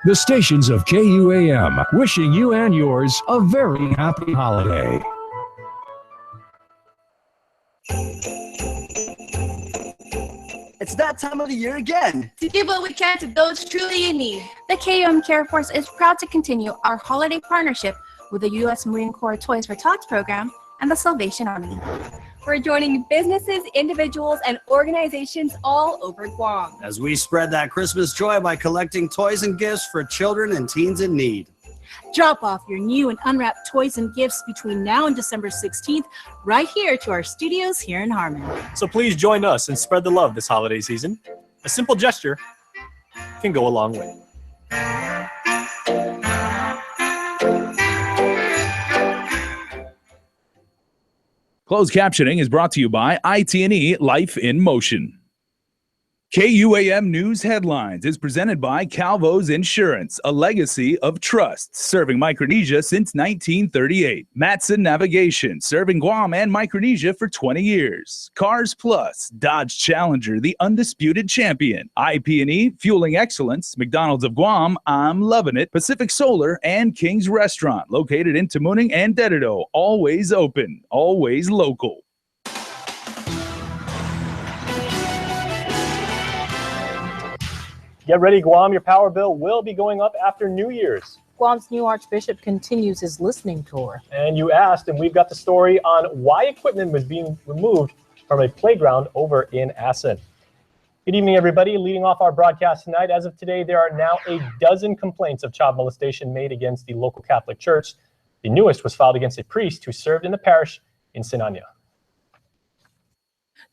The stations of KUAM, wishing you and yours a very happy holiday. It's that time of the year again. To give what we can to those truly in need, the KUAM Care Force is proud to continue our holiday partnership with the U.S. Marine Corps Toys for Tots program and the Salvation Army. We're joining businesses, individuals, and organizations all over Guam as we spread that Christmas joy by collecting toys and gifts for children and teens in need. Drop off your new and unwrapped toys and gifts between now and December 16th right here to our studios here in Harmon. So please join us and spread the love this holiday season. A simple gesture can go a long way. Closed captioning is brought to you by IT&E Life in Motion. KUAM News Headlines is presented by Calvo's Insurance, a legacy of trust, serving Micronesia since 1938. Matson Navigation, serving Guam and Micronesia for 20 years. Cars Plus, Dodge Challenger, the undisputed champion. IP&E, fueling excellence. McDonald's of Guam, I'm loving it. Pacific Solar and King's Restaurant, located in Tamuning and Dededo. Always open, always local. Get ready, Guam. Your power bill will be going up after New Year's. Guam's new Archbishop continues his listening tour. And you asked, and we've got the story on why equipment was being removed from a playground over in Assen. Good evening, everybody. Leading off our broadcast tonight, as of today, there are now a dozen complaints of child molestation made against the local Catholic Church. The newest was filed against a priest who served in the parish in Sinania.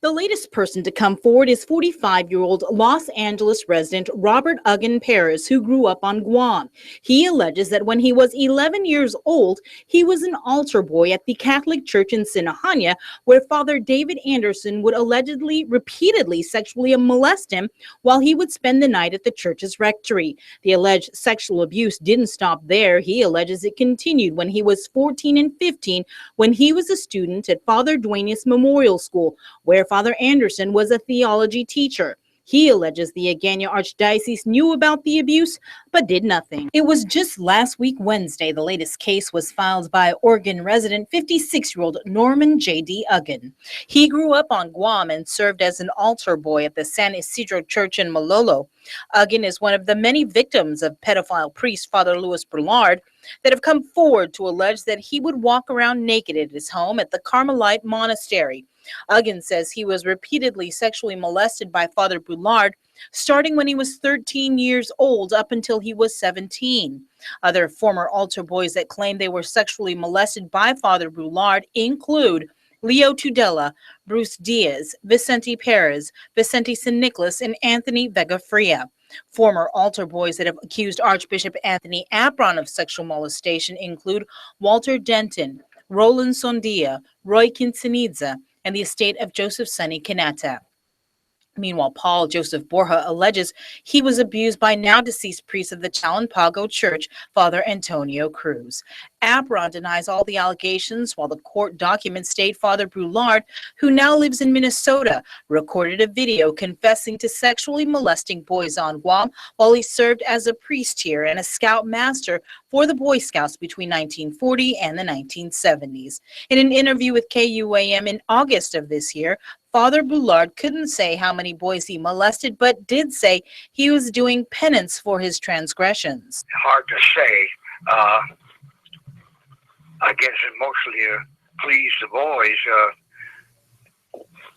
The latest person to come forward is 45-year-old Los Angeles resident Robert Uggan Perez, who grew up on Guam. He alleges that when he was 11 years old, he was an altar boy at the Catholic Church in Sinahania, where Father David Anderson would allegedly repeatedly sexually molest him while he would spend the night at the church's rectory. The alleged sexual abuse didn't stop there. He alleges it continued when he was 14 and 15, when he was a student at Father Duenas Memorial School, where Father Anderson was a theology teacher. He alleges the Agana Archdiocese knew about the abuse, but did nothing. It was just last week, Wednesday, the latest case was filed by Oregon resident 56-year-old Norman J.D. Uggan. He grew up on Guam and served as an altar boy at the San Isidro Church in Malolo. Uggan is one of the many victims of pedophile priest Father Louis Brulard that have come forward to allege that he would walk around naked at his home at the Carmelite Monastery. Uggan says he was repeatedly sexually molested by Father Brulard, starting when he was 13 years old up until he was 17. Other former altar boys that claim they were sexually molested by Father Brulard include Leo Tudela, Bruce Diaz, Vicente Perez, Vicente San Nicolas, and Anthony Vega Fria. Former altar boys that have accused Archbishop Anthony Apron of sexual molestation include Walter Denton, Roland Sondia, Roy Quintanilla, and the estate of Joseph Sonny Kanata. Meanwhile, Paul Joseph Borja alleges he was abused by now deceased priest of the Chalampago Church, Father Antonio Cruz. Apron denies all the allegations, while the court documents state Father Brulard, who now lives in Minnesota, recorded a video confessing to sexually molesting boys on Guam while he served as a priest here and a scout master for the Boy Scouts between 1940 and the 1970s. In an interview with KUAM in August of this year, Father Brulard couldn't say how many boys he molested, but did say he was doing penance for his transgressions. Hard to say. I guess it mostly pleased the boys.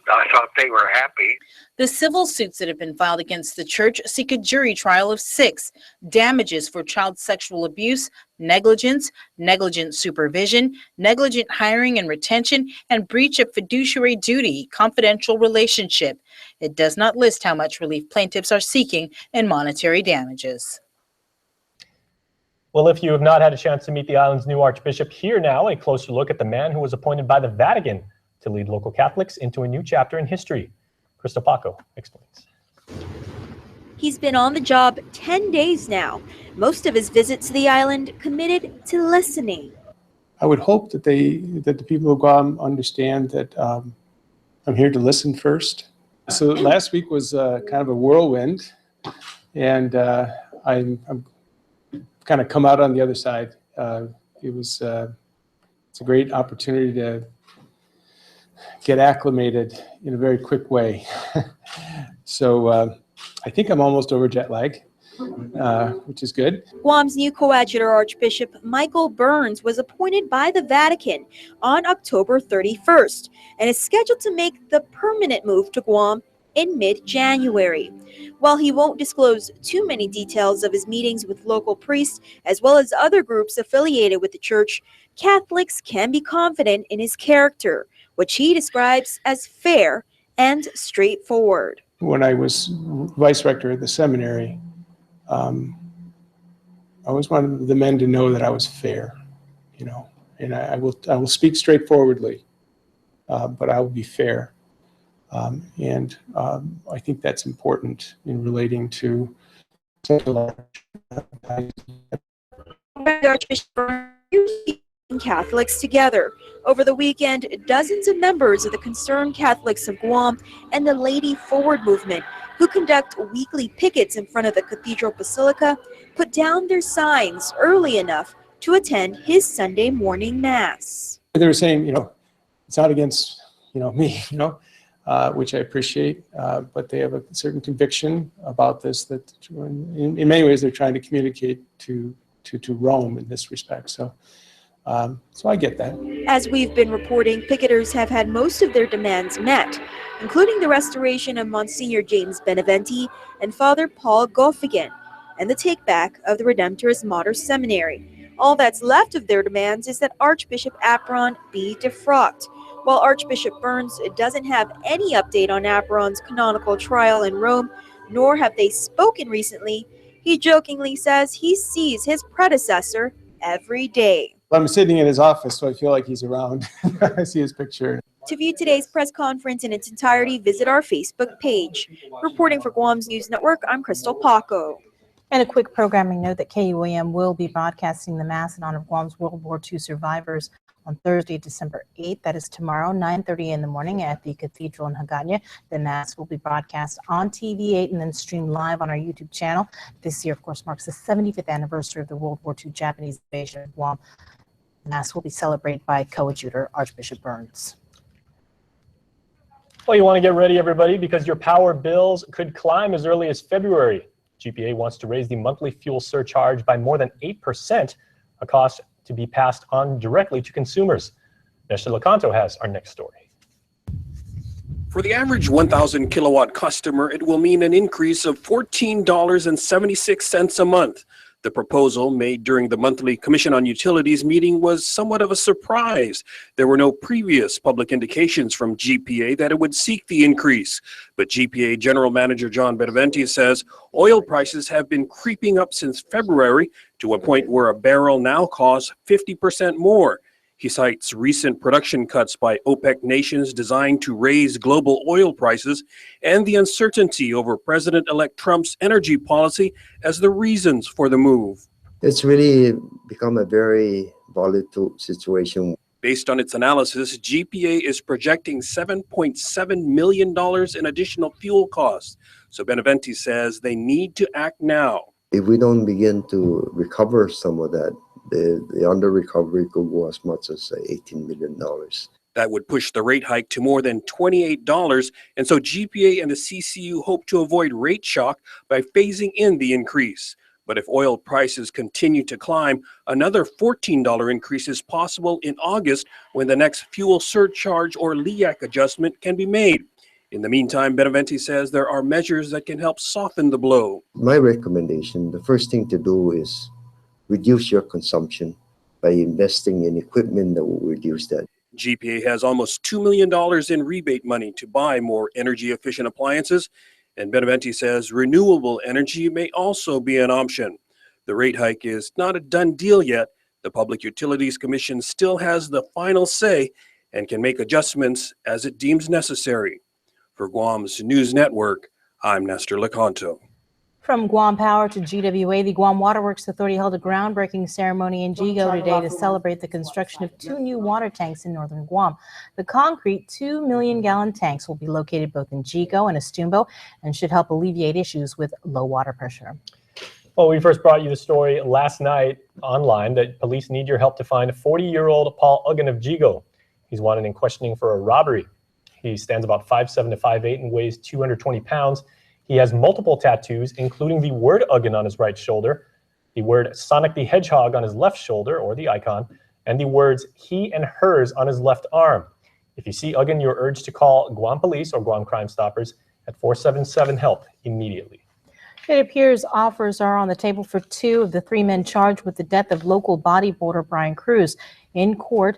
I thought they were happy. The civil suits that have been filed against the church seek a jury trial of 6 damages for child sexual abuse, negligence, negligent supervision, negligent hiring and retention, and breach of fiduciary duty, confidential relationship. It does not list how much relief plaintiffs are seeking in monetary damages. Well, if you have not had a chance to meet the island's new Archbishop, here now a closer look at the man who was appointed by the Vatican to lead local Catholics into a new chapter in history. Crystal Paco explains. He's been on the job 10 days now. Most of his visits to the island committed to listening. I would hope that the people of Guam understand that I'm here to listen first. So last week was kind of a whirlwind, and I'm kind of come out on the other side. It's a great opportunity to get acclimated in a very quick way. So I think I'm almost over jet lag, which is good. Guam's new coadjutor Archbishop Michael Burns was appointed by the Vatican on October 31st and is scheduled to make the permanent move to Guam in mid-January. While he won't disclose too many details of his meetings with local priests as well as other groups affiliated with the church, Catholics can be confident in his character, which he describes as fair and straightforward. When I was vice rector at the seminary, I always wanted the men to know that I was fair, you know, and I will speak straightforwardly, but I will be fair. And I think that's important in relating to Archbishop Burns Catholics together. Over the weekend, dozens of members of the Concerned Catholics of Guam and the Lady Forward movement, who conduct weekly pickets in front of the Cathedral Basilica, put down their signs early enough to attend his Sunday morning Mass. They were saying, you know, it's not against, you know, me, you know, which I appreciate, but they have a certain conviction about this that in many ways they're trying to communicate to Rome in this respect. So I get that. As we've been reporting, picketers have had most of their demands met, including the restoration of Monsignor James Beneventi and Father Paul Goffigan, and the takeback of the Redemptorist Mater Seminary. All that's left of their demands is that Archbishop Apron be defrocked. While Archbishop Burns doesn't have any update on Apron's canonical trial in Rome, nor have they spoken recently, he jokingly says he sees his predecessor every day. I'm sitting in his office, so I feel like he's around. I see his picture. To view today's press conference in its entirety, visit our Facebook page. Reporting for Guam's News Network, I'm Crystal Paco. And a quick programming note that KUAM will be broadcasting the Mass in honor of Guam's World War II survivors on Thursday, December 8th. That is tomorrow, 9:30 in the morning at the Cathedral in Hagåtña. The Mass will be broadcast on TV8 and then streamed live on our YouTube channel. This year, of course, marks the 75th anniversary of the World War II Japanese invasion of Guam. Mass will be celebrated by coadjutor Archbishop Burns. Well, you want to get ready, everybody, because your power bills could climb as early as February. GPA wants to raise the monthly fuel surcharge by more than 8%, a cost to be passed on directly to consumers. Nestor Lecanto has our next story. For the average 1,000 kilowatt customer, it will mean an increase of $14.76 a month. The proposal made during the monthly Commission on Utilities meeting was somewhat of a surprise. There were no previous public indications from GPA that it would seek the increase. But GPA General Manager John Beneventi says oil prices have been creeping up since February to a point where a barrel now costs 50% more. He cites recent production cuts by OPEC nations designed to raise global oil prices and the uncertainty over President-elect Trump's energy policy as the reasons for the move. It's really become a very volatile situation. Based on its analysis, GPA is projecting $7.7 million in additional fuel costs. So Beneventi says they need to act now. If we don't begin to recover some of that, the under recovery could go as much as $18 million. That would push the rate hike to more than $28, and so GPA and the CCU hope to avoid rate shock by phasing in the increase. But if oil prices continue to climb, another $14 increase is possible in August when the next fuel surcharge or LEAC adjustment can be made. In the meantime, Beneventi says there are measures that can help soften the blow. My recommendation, the first thing to do is reduce your consumption by investing in equipment that will reduce that. GPA has almost $2 million in rebate money to buy more energy-efficient appliances, and Beneventi says renewable energy may also be an option. The rate hike is not a done deal yet. The Public Utilities Commission still has the final say and can make adjustments as it deems necessary. For Guam's News Network, I'm Nestor Lecanto. From Guam Power to GWA, the Guam Waterworks Authority held a groundbreaking ceremony in Jigo today to celebrate the construction of 2 new water tanks in northern Guam. The concrete 2 million-gallon tanks will be located both in Jigo and Estumbo and should help alleviate issues with low water pressure. Well, we first brought you the story last night online that police need your help to find 40-year-old Paul Uggan of Jigo. He's wanted in questioning for a robbery. He stands about 5'7" to 5'8" and weighs 220 pounds. He has multiple tattoos, including the word Uggan on his right shoulder, the word Sonic the Hedgehog on his left shoulder, or the icon, and the words he and hers on his left arm. If you see Uggan, you're urged to call Guam Police or Guam Crime Stoppers at 477-HELP immediately. It appears offers are on the table for 2 of the 3 men charged with the death of local bodybuilder Brian Cruz. In court,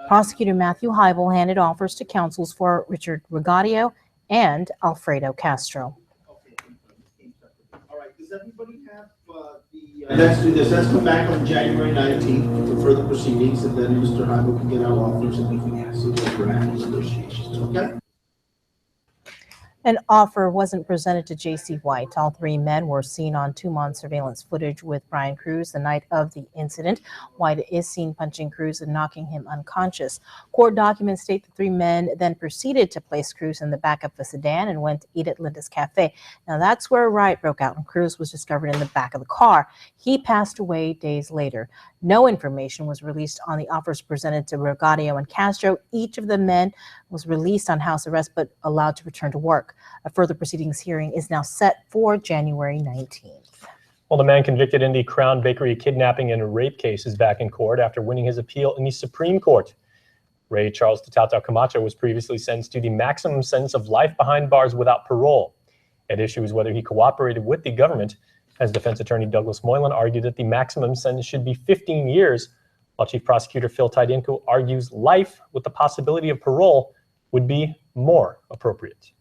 prosecutor Matthew Heibel handed offers to counsels for Richard Regadio and Alfredo Castro. All right, does everybody have let's do this. Let's come back on January 19th for further proceedings, and then Mr. Heibel can get our offers and we can see what we're at in negotiations, okay? An offer wasn't presented to J.C. White. All 3 men were seen on 2-month surveillance footage with Brian Cruz the night of the incident. White is seen punching Cruz and knocking him unconscious. Court documents state the 3 men then proceeded to place Cruz in the back of a sedan and went to eat at Linda's Cafe. Now that's where a riot broke out and Cruz was discovered in the back of the car. He passed away days later. No information was released on the offers presented to Regadio and Castro. Each of the men was released on house arrest but allowed to return to work. A further proceedings hearing is now set for January 19th. Well, the man convicted in the Crown Bakery kidnapping and rape case is back in court after winning his appeal in the Supreme Court. Ray Charles Tatao Camacho was previously sentenced to the maximum sentence of life behind bars without parole. At issue is whether he cooperated with the government, as defense attorney Douglas Moylan argued that the maximum sentence should be 15 years, while Chief Prosecutor Phil Tydinko argues life with the possibility of parole would be more appropriate.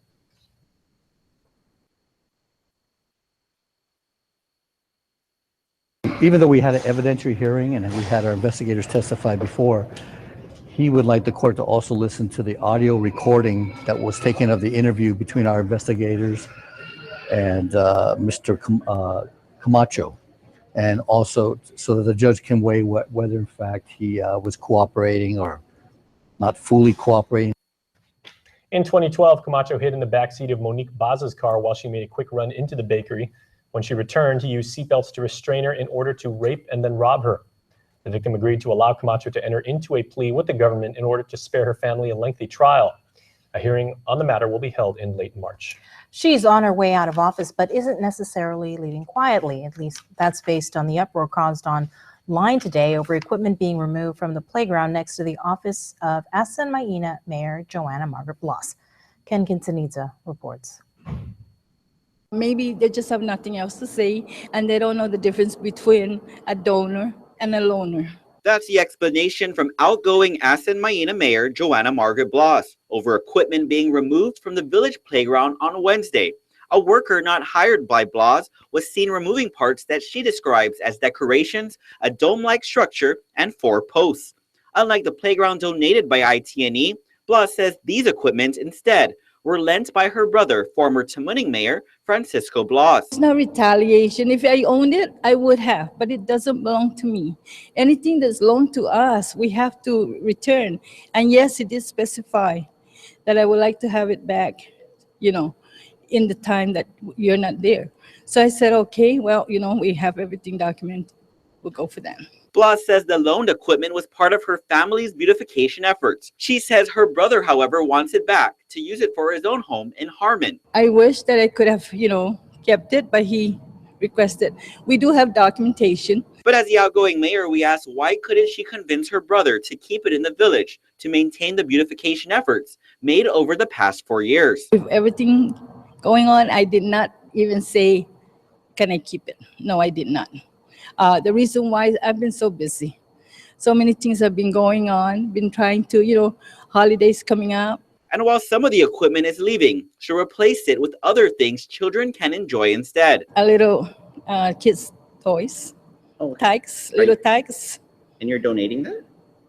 Even though we had an evidentiary hearing and we had our investigators testify before, he would like the court to also listen to the audio recording that was taken of the interview between our investigators and Mr. Camacho, and also so that the judge can weigh whether in fact he was cooperating or not fully cooperating. In 2012, Camacho hid in the backseat of Monique Baza's car while she made a quick run into the bakery. When she returned, he used seatbelts to restrain her in order to rape and then rob her. The victim agreed to allow Camacho to enter into a plea with the government in order to spare her family a lengthy trial. A hearing on the matter will be held in late March. She's on her way out of office, but isn't necessarily leaving quietly. At least that's based on the uproar caused online today over equipment being removed from the playground next to the office of Asan Maina Mayor Joanna Margaret Bloss. Ken Quintanilla reports. Maybe they just have nothing else to say, and they don't know the difference between a donor and a loaner. That's the explanation from outgoing Asan Maina Mayor Joanna Margaret Bloss over equipment being removed from the village playground on Wednesday. A worker not hired by Bloss was seen removing parts that she describes as decorations, a dome-like structure, and 4 posts. Unlike the playground donated by IT&E, Bloss says these equipment instead were lent by her brother, former Tamuning Mayor Francisco Bloss. It's not retaliation. If I owned it, I would have, but it doesn't belong to me. Anything that's loaned to us, we have to return. And yes, it did specify that I would like to have it back, in the time that you're not there. So I said, okay, well, we have everything documented. We'll go for that. Bloss says the loaned equipment was part of her family's beautification efforts. She says her brother, however, wants it back to use it for his own home in Harmon. I wish that I could have, kept it, but he requested. We do have documentation. But as the outgoing mayor, we asked why couldn't she convince her brother to keep it in the village to maintain the beautification efforts made over the past 4 years. With everything going on, I did not even say, can I keep it? No, I did not. The reason why I've been so busy. So many things have been going on, been trying to, holidays coming up. And while some of the equipment is leaving, she'll replace it with other things children can enjoy instead. A little kids' toys, tags, little tags. And you're donating that?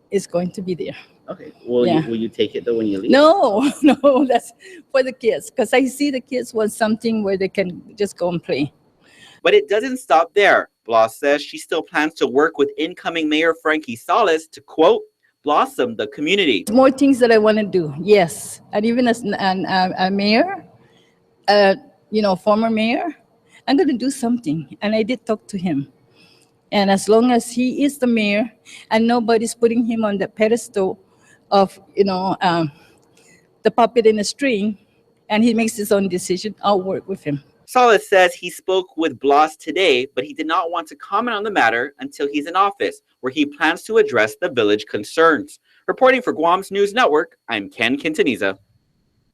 It's going to be there. Okay. Will you take it though when you leave? No, that's for the kids. Because I see the kids want something where they can just go and play. But it doesn't stop there. Bloss says she still plans to work with incoming Mayor Frankie Salas to, quote, blossom the community. More things that I want to do, yes. And even as a mayor, former mayor, I'm going to do something. And I did talk to him. And as long as he is the mayor and nobody's putting him on the pedestal of, the puppet in a string, and he makes his own decision, I'll work with him. Salas says he spoke with Blas today, but he did not want to comment on the matter until he's in office, where he plans to address the village concerns. Reporting for Guam's News Network, I'm Ken Quintaniza.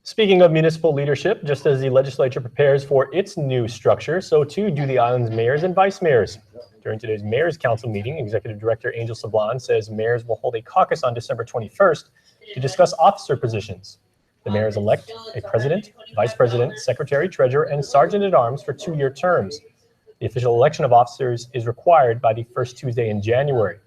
Speaking of municipal leadership, just as the legislature prepares for its new structure, so too do the island's mayors and vice mayors. During today's Mayor's Council meeting, Executive Director Angel Sablan says mayors will hold a caucus on December 21st to discuss officer positions. The mayors elect a president, vice president, secretary, treasurer, and sergeant-at-arms for 2-year terms. The official election of officers is required by the first Tuesday in January.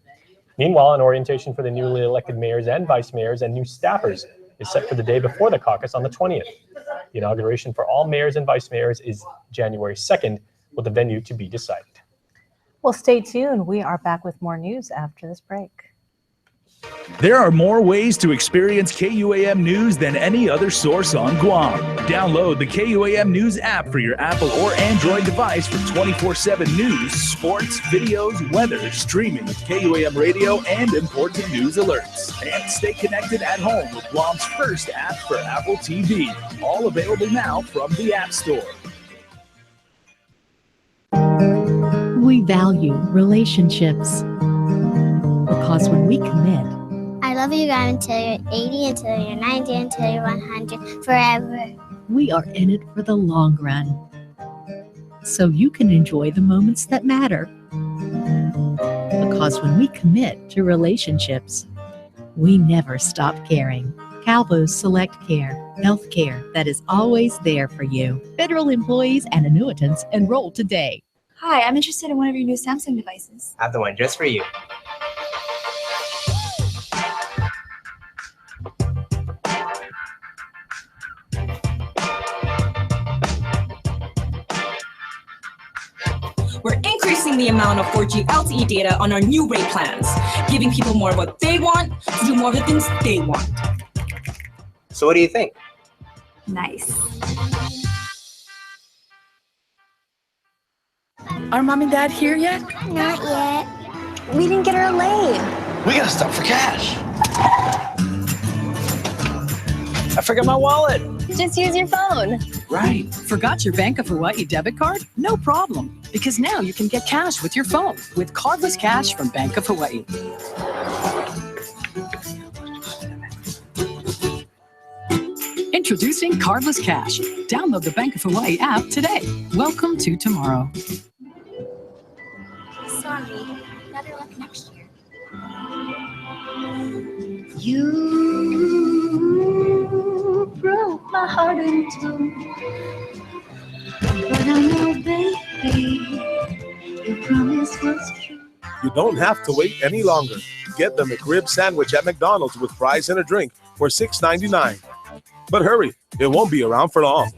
Meanwhile, an orientation for the newly elected mayors and vice mayors and new staffers is set for the day before the caucus on the 20th. The inauguration for all mayors and vice mayors is January 2nd, with the venue to be decided. Well, stay tuned. We are back with more news after this break. There are more ways to experience KUAM News than any other source on Guam. Download the KUAM News app for your Apple or Android device for 24/7 news, sports, videos, weather, streaming with KUAM radio, and important news alerts. And stay connected at home with Guam's first app for Apple TV. All available now from the App Store. We value relationships because when we commit, I love you guys until you're 80, until you're 90, until you're 100, forever. We are in it for the long run, so you can enjoy the moments that matter. Because when we commit to relationships, we never stop caring. Calvo's Select Care, health care that is always there for you. Federal employees and annuitants enroll today. Hi, I'm interested in one of your new Samsung devices. I have the one just for you. We're increasing the amount of 4G LTE data on our new rate plans, giving people more of what they want to do more of the things they want. So what do you think? Nice. Are Mom and Dad here yet? Not yet. We didn't get our lane. We gotta stop for cash. I forgot my wallet. Just use your phone. Right. Forgot your Bank of Hawaii debit card? No problem, because now you can get cash with your phone with cardless cash from Bank of Hawaii. Introducing Cardless Cash. Download the Bank of Hawaii app today. Welcome to tomorrow. Sorry. Better luck next year. You broke my heart in two. But I know, baby, your promise was true. You don't have to wait any longer. Get the McRib sandwich at McDonald's with fries and a drink for $6.99. But hurry, it won't be around for long.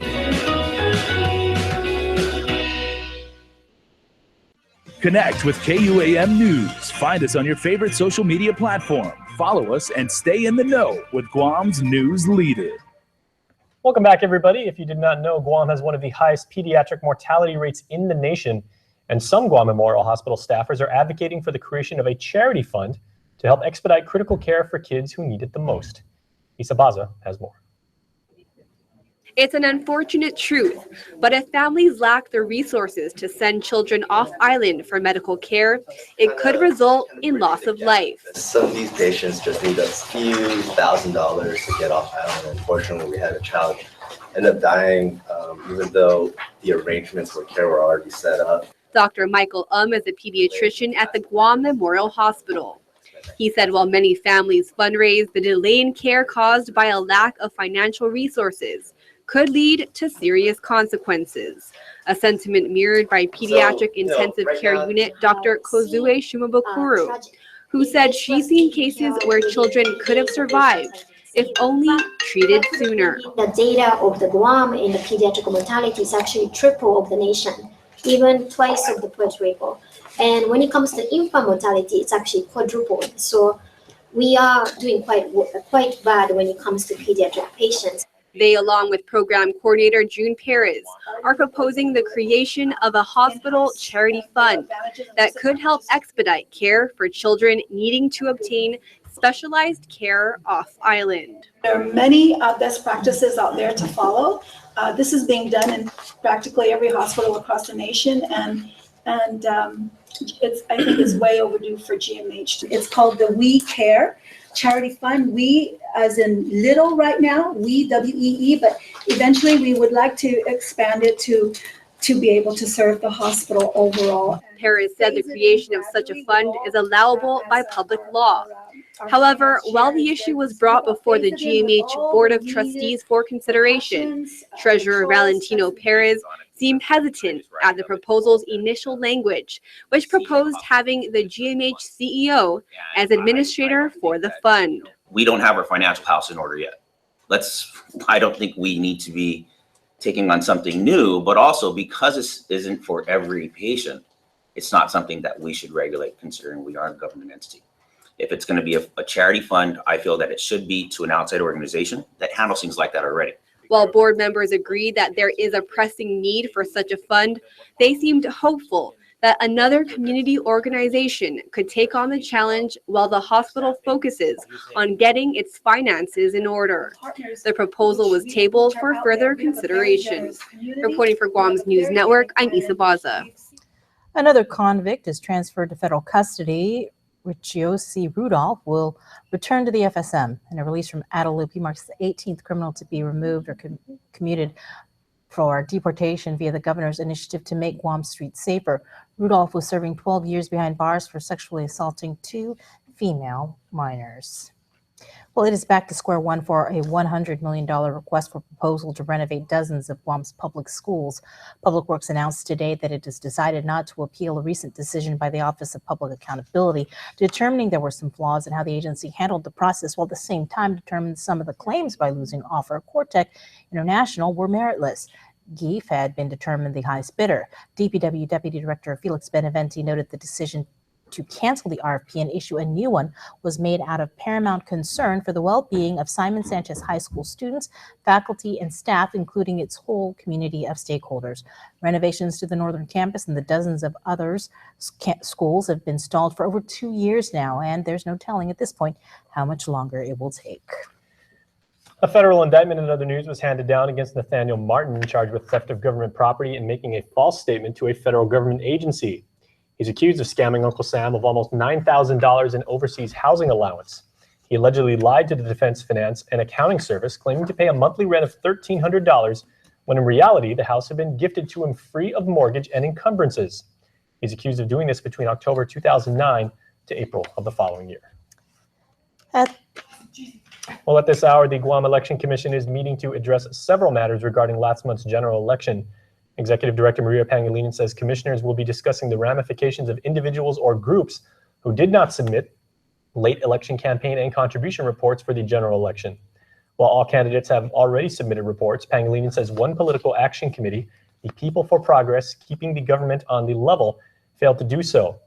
Connect with KUAM News. Find us on your favorite social media platform. Follow us and stay in the know with Guam's news leader. Welcome back, everybody. If you did not know, Guam has one of the highest pediatric mortality rates in the nation, and some Guam Memorial Hospital staffers are advocating for the creation of a charity fund to help expedite critical care for kids who need it the most. Isa Baza has more. It's an unfortunate truth, but if families lack the resources to send children off island for medical care, it could result in loss of life. Some of these patients just need a few $1,000s to get off island. Unfortunately, we had a child end up dying, even though the arrangements for care were already set up. Dr. Michael is a pediatrician at the Guam Memorial Hospital. He said while many families fundraise, the delay in care caused by a lack of financial resources could lead to serious consequences, a sentiment mirrored by pediatric intensive care unit Dr. Kozue Shumabukuru, who said she's seen cases where children could have survived if only treated sooner. The data of the Guam in the pediatric mortality is actually triple of the nation, even twice of the Puerto Rico. And when it comes to infant mortality, it's actually quadrupled. So we are doing quite bad when it comes to pediatric patients. They, along with program coordinator June Perez, are proposing the creation of a hospital charity fund that could help expedite care for children needing to obtain specialized care off-island. There are many best practices out there to follow. This is being done in practically every hospital across the nation, and I think it's way overdue for GMH. It's called the We Care Charity Fund. We, as in little right now, we, WEE, but eventually we would like to expand it to be able to serve the hospital overall. Perez said the creation of such a fund is allowable by public law. However, while the issue was brought before the GMH Board of Trustees for consideration, Treasurer Valentino Perez seemed hesitant at the proposal's initial language, which proposed having the GMH CEO as administrator for the fund. We don't have our financial house in order yet. I don't think we need to be taking on something new, but also because this isn't for every patient, it's not something that we should regulate considering we are a government entity. If it's going to be a charity fund, I feel that it should be to an outside organization that handles things like that already. While board members agreed that there is a pressing need for such a fund, they seemed hopeful that another community organization could take on the challenge while the hospital focuses on getting its finances in order. The proposal was tabled for further consideration. Reporting for Guam's News Network, I'm Isa Baza. Another convict is transferred to federal custody. Richiosi Rudolph will return to the FSM. In a release from Adelupe, marks the 18th criminal to be removed or commuted for deportation via the governor's initiative to make Guam streets safer. Rudolph was serving 12 years behind bars for sexually assaulting 2 female minors. Well, it is back to square one for a $100 million request for proposal to renovate dozens of Guam's public schools. Public Works announced today that it has decided not to appeal a recent decision by the Office of Public Accountability, determining there were some flaws in how the agency handled the process, while at the same time determined some of the claims by losing offer Cortec International were meritless. GIF had been determined the highest bidder. DPW Deputy Director Felix Beneventi noted the decision to cancel the RFP and issue a new one was made out of paramount concern for the well-being of Simon Sanchez High School students, faculty, and staff, including its whole community of stakeholders. Renovations to the northern campus and the dozens of others schools have been stalled for over 2 years now, and there's no telling at this point how much longer it will take. A federal indictment in other news was handed down against Nathaniel Martin, charged with theft of government property and making a false statement to a federal government agency. He's accused of scamming Uncle Sam of almost $9,000 in overseas housing allowance. He allegedly lied to the Defense Finance and Accounting Service, claiming to pay a monthly rent of $1,300, when in reality, the house had been gifted to him free of mortgage and encumbrances. He's accused of doing this between October 2009 to April of the following year. Well, at this hour, the Guam Election Commission is meeting to address several matters regarding last month's general election. Executive Director Maria Pangilinan says commissioners will be discussing the ramifications of individuals or groups who did not submit late election campaign and contribution reports for the general election. While all candidates have already submitted reports, Pangilinan says one political action committee, the People for Progress, Keeping the Government on the Level, failed to do so.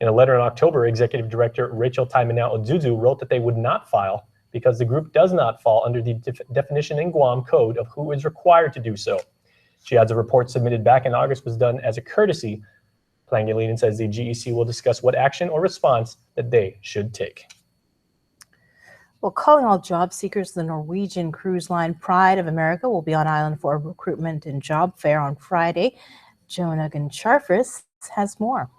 In a letter in October, Executive Director Rachel Taimanao Ozuzu wrote that they would not file because the group does not fall under the definition in Guam Code of who is required to do so. She adds a report submitted back in August was done as a courtesy. Pangilinan says the GEC will discuss what action or response that they should take. Well, calling all job seekers, the Norwegian cruise line Pride of America will be on island for a recruitment and job fair on Friday. Jonah Charfris has more.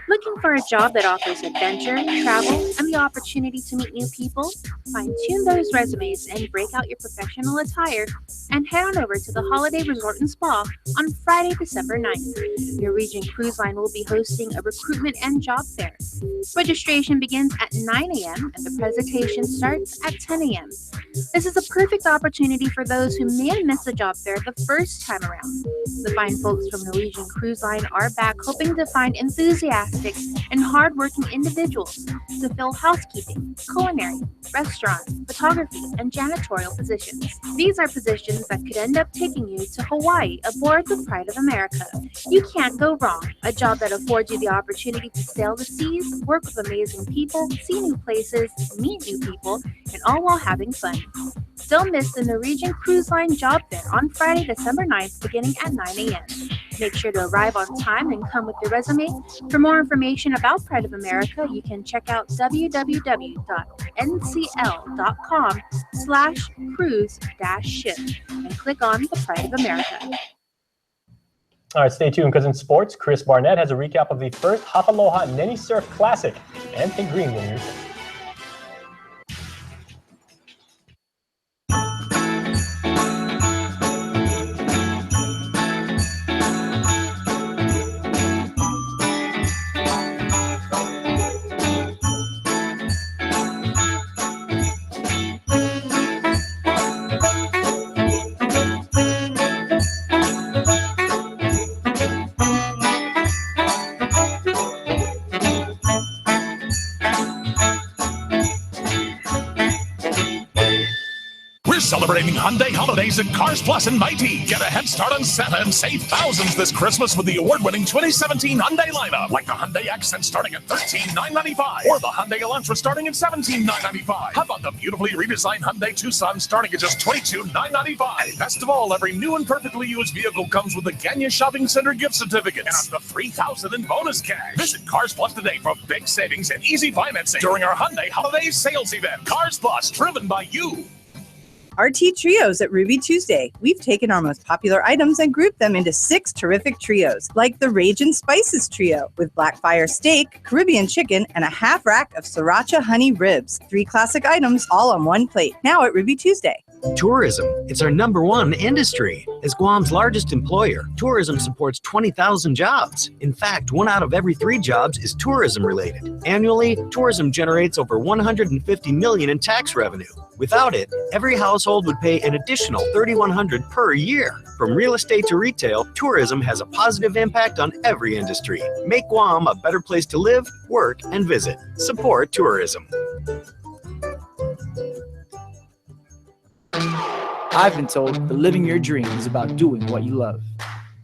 Looking for a job that offers adventure, travel, and the opportunity to meet new people? Fine-tune those resumes and break out your professional attire and head on over to the Holiday Resort and Spa on Friday, December 9th. Norwegian Cruise Line will be hosting a recruitment and job fair. Registration begins at 9 a.m. and the presentation starts at 10 a.m. This is a perfect opportunity for those who may have missed the job fair the first time around. The fine folks from Norwegian Cruise Line are back hoping to find enthusiastic and hardworking individuals to fill housekeeping, culinary, restaurant, restaurant, photography, and janitorial positions. These are positions that could end up taking you to Hawaii aboard the Pride of America. You can't go wrong. A job that affords you the opportunity to sail the seas, work with amazing people, see new places, meet new people, and all while having fun. Don't miss the Norwegian Cruise Line job fair on Friday, December 9th, beginning at 9 a.m. Make sure to arrive on time and come with your resume. For more information about Pride of America, you can check out www.ncl.com/cruise-ship and click on the Pride of America. All right, stay tuned because in sports, Chris Barnett has a recap of the first Hafaloha Neni Surf Classic and Pink Green winners. Celebrating Hyundai holidays at Cars Plus and Mighty. Get a head start on Santa and save thousands this Christmas with the award-winning 2017 Hyundai lineup. Like the Hyundai Accent starting at $13,995 or the Hyundai Elantra starting at $17,995. How about the beautifully redesigned Hyundai Tucson starting at just $22,995? And best of all, every new and perfectly used vehicle comes with a Ganya Shopping Center gift certificate and up to $3,000 in bonus cash. Visit Cars Plus today for big savings and easy financing during our Hyundai Holiday Sales Event. Cars Plus, driven by you. RT Trios at Ruby Tuesday. We've taken our most popular items and grouped them into 6 terrific trios, like the Ragin' Spices Trio with Black Fire Steak, Caribbean Chicken, and a half rack of Sriracha Honey Ribs. 3 classic items all on one plate. Now at Ruby Tuesday. Tourism. It's our #1 industry. As Guam's largest employer, tourism supports 20,000 jobs. In fact, 1 out of every 3 jobs is tourism related. Annually, tourism generates over $150 million in tax revenue. Without it, every household would pay an additional $3,100 per year. From real estate to retail, tourism has a positive impact on every industry. Make Guam a better place to live, work, and visit. Support tourism. I've been told that living your dream is about doing what you love.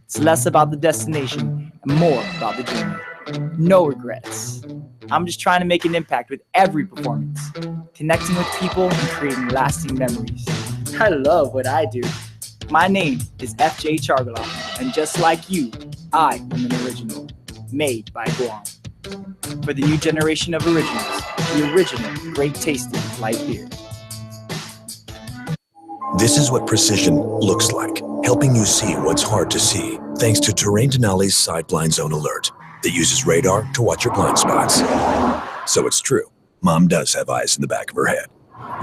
It's less about the destination and more about the journey. No regrets. I'm just trying to make an impact with every performance, connecting with people and creating lasting memories. I love what I do. My name is FJ Chargala, and just like you, I am an original, made by Guam. For the new generation of originals, the original great tasting light beer. This is what precision looks like, helping you see what's hard to see, thanks to Terrain Denali's Side Blind Zone Alert that uses radar to watch your blind spots. So it's true, Mom does have eyes in the back of her head.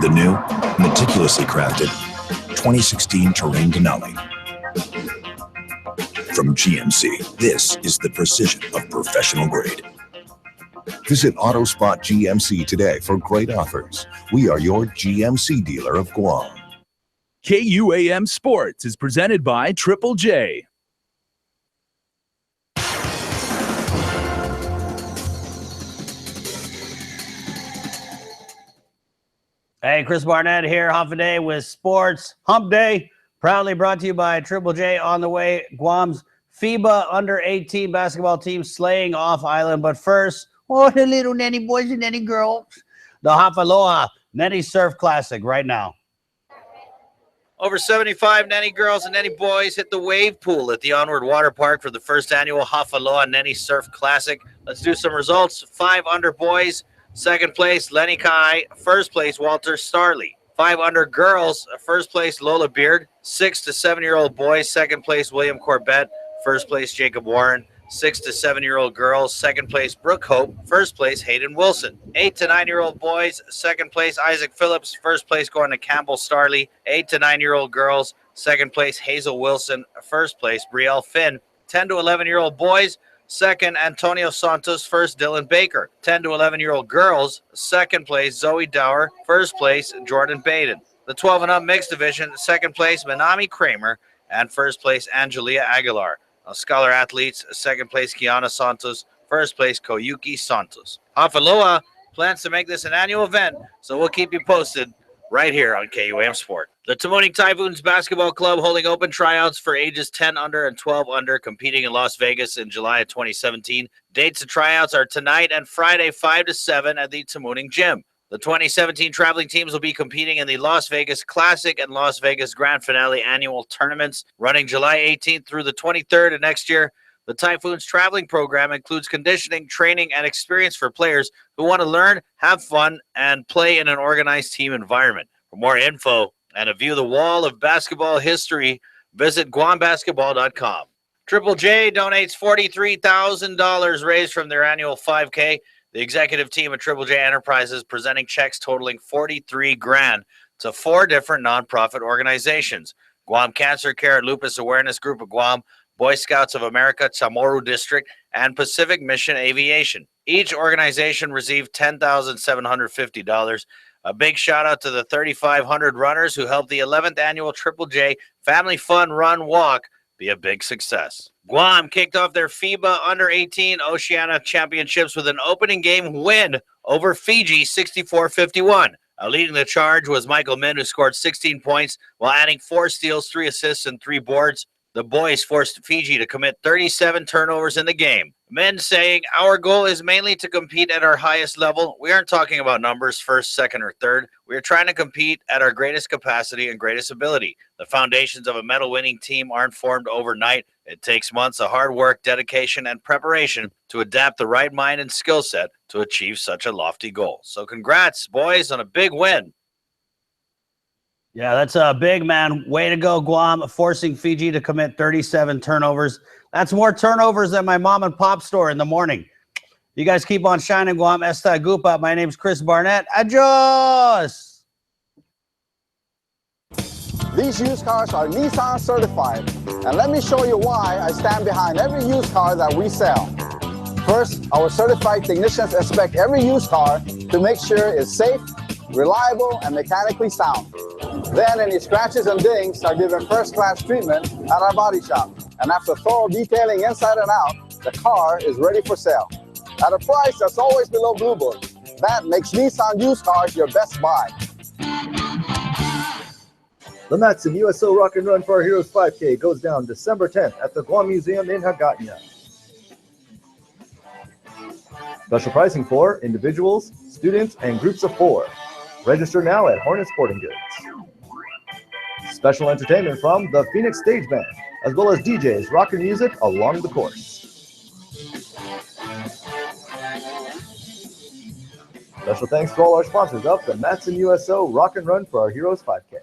The new, meticulously crafted 2016 Terrain Denali. From GMC, this is the precision of professional grade. Visit AutoSpot GMC today for great offers. We are your GMC dealer of Guam. KUAM Sports is presented by Triple J. Hey, Chris Barnett here, Hump Day with Sports. Hump Day, proudly brought to you by Triple J. On the way, Guam's FIBA under-18 basketball team slaying off island. But first, the little Neni boys and Neni girls, the Hafaloha Neni Surf Classic right now. Over 75 Neni girls and Neni boys hit the wave pool at the Onward Water Park for the first annual Hafaloha Neni Surf Classic. Let's do some results. 5 under boys. Second place, Lenny Kai. First place, Walter Starley. 5 under girls. First place, Lola Beard. 6 to 7-year-old boys. Second place, William Corbett. First place, Jacob Warren. 6 to 7-year-old girls. Second place, Brooke Hope. First place, Hayden Wilson. 8 to 9-year-old boys. Second place, Isaac Phillips. First place going to Campbell Starley. 8 to 9-year-old girls. Second place, Hazel Wilson. First place, Brielle Finn. 10 to 11-year-old boys. Second, Antonio Santos. First, Dylan Baker. 10 to 11-year-old girls. Second place, Zoe Dower. First place, Jordan Baden. The 12 and up mixed division. Second place, Manami Kramer. And first place, Angelia Aguilar. Scholar athletes. Second place, Kiana Santos. First place, Koyuki Santos. Hafaloha plans to make this an annual event, so we'll keep you posted right here on KUAM Sport. The Tamuning Typhoons Basketball Club holding open tryouts for ages 10 under and 12 under, competing in Las Vegas in July of 2017. Dates of tryouts are tonight and Friday 5 to 7 at the Tamuning Gym. The 2017 traveling teams will be competing in the Las Vegas Classic and Las Vegas Grand Finale annual tournaments running July 18th through the 23rd of next year. The Typhoons traveling program includes conditioning, training, and experience for players who want to learn, have fun, and play in an organized team environment. For more info and to view the wall of basketball history, visit guambasketball.com. Triple J donates $43,000 raised from their annual 5K. The executive team of Triple J Enterprises presenting checks totaling $43,000 to 4 different nonprofit organizations: Guam Cancer Care and Lupus Awareness Group of Guam, Boy Scouts of America, Chamorro District, and Pacific Mission Aviation. Each organization received $10,750. A big shout out to the 3,500 runners who helped the 11th annual Triple J Family Fun Run Walk be a big success. Guam kicked off their FIBA Under-18 Oceania Championships with an opening game win over Fiji 64-51. Leading the charge was Michael Min, who scored 16 points while adding 4 steals, 3 assists, and 3 boards. The boys forced Fiji to commit 37 turnovers in the game. Men saying, "Our goal is mainly to compete at our highest level. We aren't talking about numbers, first, second, or third. We are trying to compete at our greatest capacity and greatest ability. The foundations of a medal-winning team aren't formed overnight. It takes months of hard work, dedication, and preparation to adapt the right mind and skill set to achieve such a lofty goal." So congrats, boys, on a big win. Yeah, that's a big, man. Way to go, Guam, forcing Fiji to commit 37 turnovers. That's more turnovers than my mom and pop store in the morning. You guys keep on shining, Guam. Esta Gupa. My name's Chris Barnett. Adios! These used cars are Nissan certified. And let me show you why I stand behind every used car that we sell. First, our certified technicians inspect every used car to make sure it's safe, reliable, and mechanically sound. Then any scratches and dings are given first-class treatment at our body shop. And after thorough detailing inside and out, the car is ready for sale. At a price that's always below Blue Book. That makes Nissan used cars your best buy. The Matson USO Rock and Run for Our Heroes 5K goes down December 10th at the Guam Museum in Hagåtña. Special pricing for individuals, students, and groups of 4. Register now at Hornet Sporting Goods. Special entertainment from the Phoenix Stage Band, as well as DJs rocking music along the course. Special thanks to all our sponsors of the Matson USO Rock and Run for Our Heroes 5K.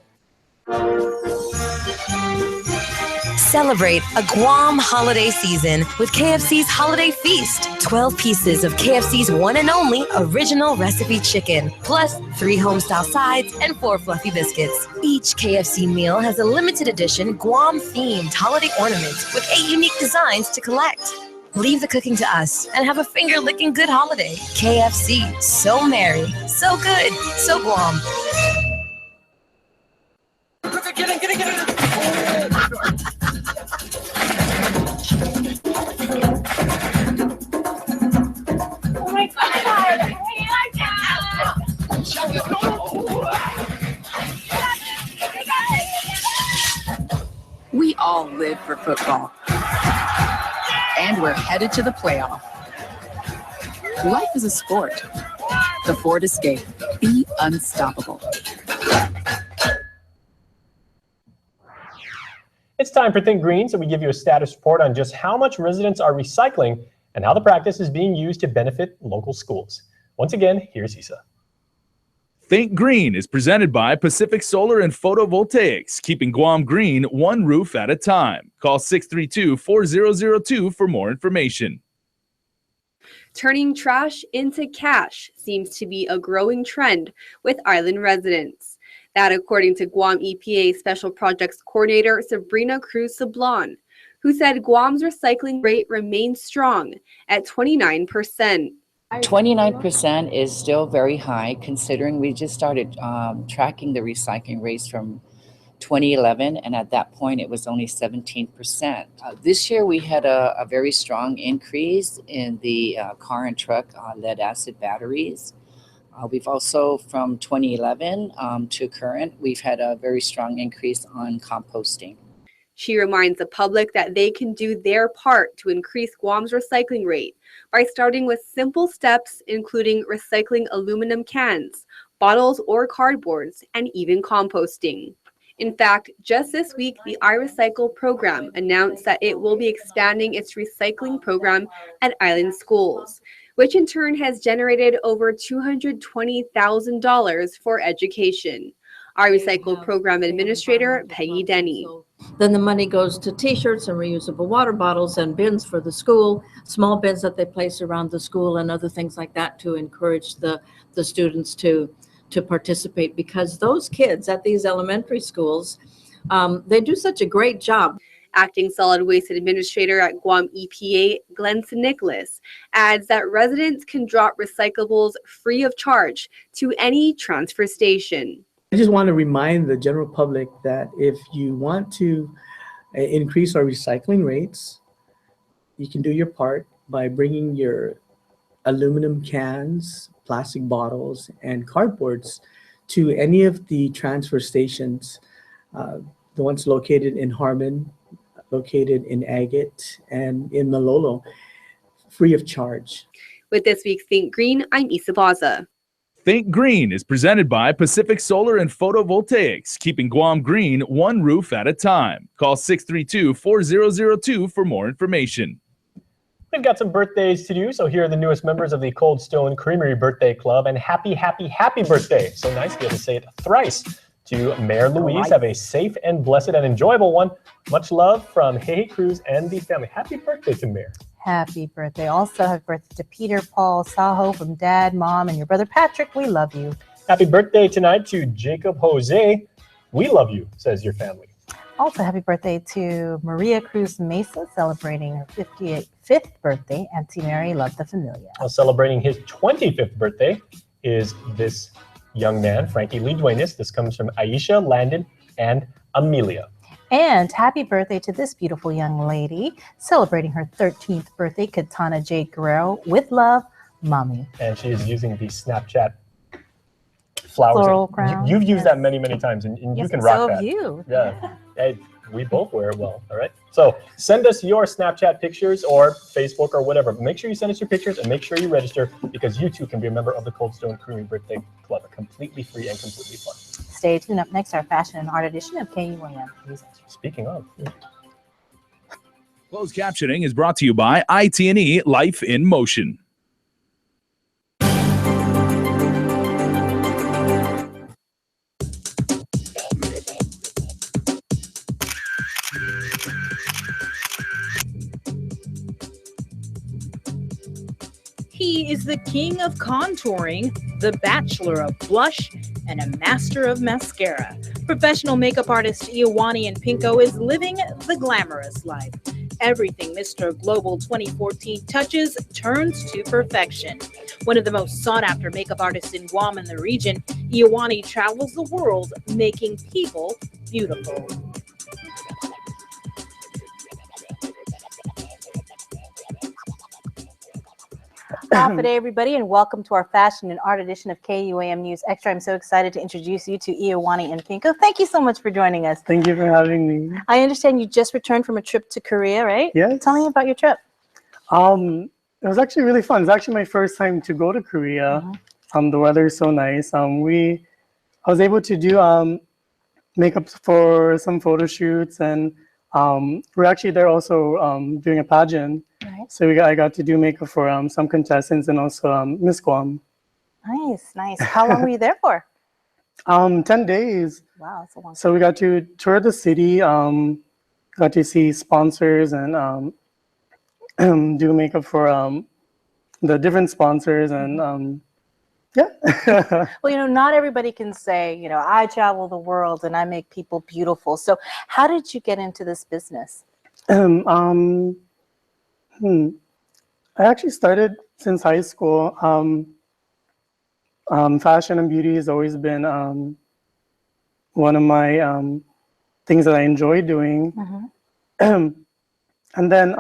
Celebrate a Guam holiday season with KFC's Holiday Feast. 12 pieces of KFC's one and only original recipe chicken, plus 3 home-style sides and 4 fluffy biscuits. Each KFC meal has a limited edition Guam-themed holiday ornament with 8 unique designs to collect. Leave the cooking to us and have a finger-licking good holiday. KFC, so merry, so good, so Guam. Oh my God! We all live for football. And we're headed to the playoff. Life is a sport. The Ford Escape. Be unstoppable. It's time for Think Green, so we give you a status report on just how much residents are recycling and how the practice is being used to benefit local schools. Once again, here's Isa. Think Green is presented by Pacific Solar and Photovoltaics, keeping Guam green one roof at a time. Call 632-4002 for more information. Turning trash into cash seems to be a growing trend with island residents. That according to Guam EPA Special Projects Coordinator Sabrina Cruz Sablon, who said Guam's recycling rate remains strong at 29%. 29% is still very high, considering we just started tracking the recycling rates from 2011, and at that point it was only 17%. This year we had a very strong increase in the car and truck lead acid batteries. We've also, from 2011 to current, we've had a very strong increase on composting. She reminds the public that they can do their part to increase Guam's recycling rate by starting with simple steps, including recycling aluminum cans, bottles or cardboards, and even composting. In fact, just this week, the iRecycle program announced that it will be expanding its recycling program at island schools, which in turn has generated over $220,000 for education. iRecycle program administrator Peggy Denny. Then the money goes to t-shirts and reusable water bottles and bins for the school, small bins that they place around the school and other things like that to encourage the students to participate, because those kids at these elementary schools, they do such a great job. Acting Solid Waste Administrator at Guam EPA, Glenn Nicholas, adds that residents can drop recyclables free of charge to any transfer station. I just want to remind the general public that if you want to increase our recycling rates, you can do your part by bringing your aluminum cans, plastic bottles, and cardboards to any of the transfer stations, the ones located in Harmon, located in Agate, and in Malolo, free of charge. With this week's Think Green, I'm Isa Baza. Think Green is presented by Pacific Solar and Photovoltaics, keeping Guam green one roof at a time. Call 632-4002 for more information. We've got some birthdays to do, so here are the newest members of the Cold Stone Creamery Birthday Club, and happy, happy, happy birthday. So nice to be able to say it thrice to Mayor Louise. Have a safe and blessed and enjoyable one. Much love from Hey Cruz and the family. Happy birthday to Mayor. Happy birthday. Also, happy birthday to Peter Paul Saho from Dad, Mom, and your brother Patrick. We love you. Happy birthday tonight to Jacob Jose. We love you, says your family. Also, happy birthday to Maria Cruz Mesa, celebrating her 55th birthday. Auntie Mary, love the familia. Well, celebrating his 25th birthday is this young man, Frankie Lee Duenas. This comes from Aisha, Landon, and Amelia. And happy birthday to this beautiful young lady, celebrating her 13th birthday, Katana J. Guerrero. With love, Mommy. And she is using the Snapchat flowers. Floral crown. You've used that many, many times, and you can rock that. So have you. Yeah. Hey, we both wear it well, all right? So send us your Snapchat pictures or Facebook or whatever. Make sure you send us your pictures and make sure you register, because you too can be a member of the Cold Stone Creamery Birthday Club. Completely free and completely fun. Stay tuned. Up next, our fashion and art edition of KUAM. Speaking of. Closed captioning is brought to you by IT&E Life in Motion. He is the king of contouring, the bachelor of blush, and a master of mascara. Professional makeup artist Iowani and Pinko is living the glamorous life. Everything Mr. Global 2014 touches turns to perfection. One of the most sought-after makeup artists in Guam and the region, Iowani travels the world making people beautiful. Good day, everybody, and welcome to our fashion and art edition of KUAM News Extra. I'm so excited to introduce you to Iowani and Pinko. Thank you so much for joining us. Thank you for having me. I understand you just returned from a trip to Korea, right? Yes. Tell me about your trip. It was actually really fun. It's actually my first time to go to Korea. The weather is so nice. I was able to do makeup for some photo shoots, and we're actually there also doing a pageant. Right. So I got to do makeup for some contestants and also Miss Guam. Nice, nice. How long were you there for? 10 days. Wow, that's a long time. So we got to tour the city, got to see sponsors and do makeup for the different sponsors, and yeah. Well, not everybody can say, I travel the world and I make people beautiful. So how did you get into this business? I actually started since high school. Fashion and beauty has always been one of my things that I enjoy doing. And then